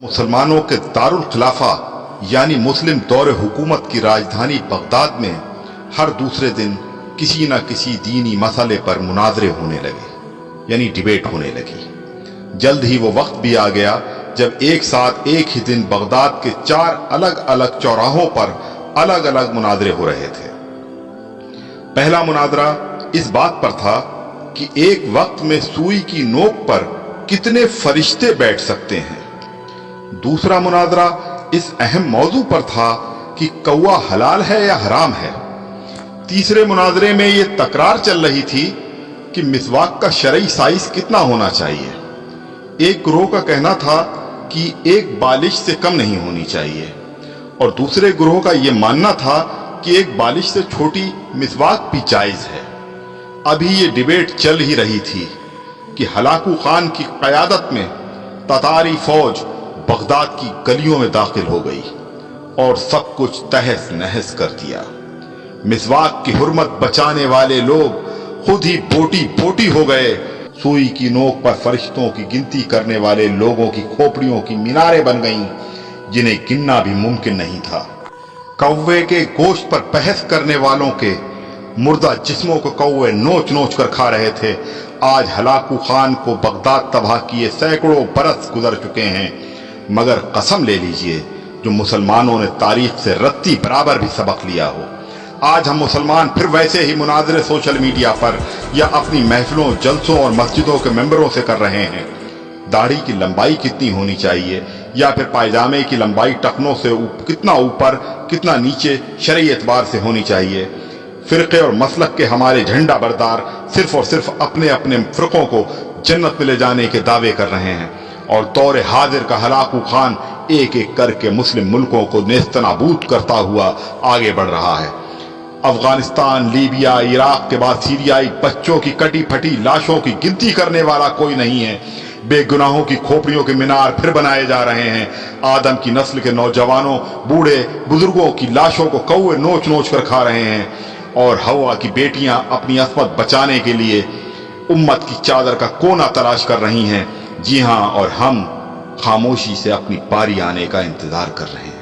मुसलमानों के दारुल खिलाफा यानी मुस्लिम दौर हुकूमत की राजधानी बगदाद में हर दूसरे दिन किसी न किसी दीनी मसले पर मुनाजरे होने लगे, यानी डिबेट होने लगी। जल्द ही वो वक्त भी आ गया जब एक साथ एक ही दिन बगदाद के 4 अलग अलग चौराहों पर अलग अलग मुनाजरे हो रहे थे। पहला मुनाजरा इस बात पर था कि एक वक्त में सुई की नोक पर कितने फरिश्ते बैठ सकते हैं। दूसरा मुनाजरा इस अहम मौजू पर था कि कौवा हलाल है या हराम है। तीसरे मुनाजरे में यह तकरार चल रही थी कि मिसवाक का शरई साइज कितना होना चाहिए। एक ग्रोह का कहना था कि एक बालिश से कम नहीं होनी चाहिए और दूसरे ग्रोह का यह मानना था कि एक बालिश से छोटी मिसवाक भी जायज है। अभी ये डिबेट चल ही रही थी कि हलाकू खान की क़यादत में ततारी फौज बगदाद की गलियों में दाखिल हो गई और सब कुछ तहस नहस कर दिया। मिसवाक की हुर्मत बचाने वाले लोग खुद ही बोटी बोटी हो गए। सुई की नोक पर फरिश्तों की गिनती करने वाले लोगों की खोपड़ियों की मीनारें बन गईं, जिन्हें गिनना भी मुमकिन नहीं था। कौवे के गोश्त पर बहस करने वालों के मुर्दा जिस्मों को कौवे नोच नोच कर खा रहे थे। आज हलाकू खान को बगदाद तबाह किए सैकड़ों बरस गुजर चुके हैं, मगर कसम ले लीजिए जो मुसलमानों ने तारीख से रत्ती बराबर भी सबक लिया हो। आज हम मुसलमान फिर वैसे ही मुनाजरे सोशल मीडिया पर या अपनी महफिलों, जलसों और मस्जिदों के मेंबरों से कर रहे हैं। दाढ़ी की लंबाई कितनी होनी चाहिए या फिर पायजामे की लंबाई टखनों से कितना ऊपर कितना नीचे शरई एतबार से होनी चाहिए। फिरके और मसलक के हमारे झंडा बरदार सिर्फ और सिर्फ अपने अपने फिरकों को जन्नत में ले जाने के दावे कर रहे हैं और दौरे हाजिर का हलाकू खान एक एक करके मुस्लिम मुल्कों को नेस्तनाबूद करता हुआ आगे बढ़ रहा है। अफगानिस्तान, लीबिया, इराक के बाद सीरियाई बच्चों की कटी फटी लाशों की गिनती करने वाला कोई नहीं है। बेगुनाहों की खोपड़ियों के मीनार फिर बनाए जा रहे हैं। आदम की नस्ल के नौजवानों, बूढ़े बुजुर्गों की लाशों को कौवे नोच नोच कर खा रहे हैं और हवा की बेटियां अपनी अस्मत बचाने के लिए उम्मत की चादर का कोना तलाश कर रही हैं। जी हां, और हम खामोशी से अपनी बारी आने का इंतजार कर रहे हैं।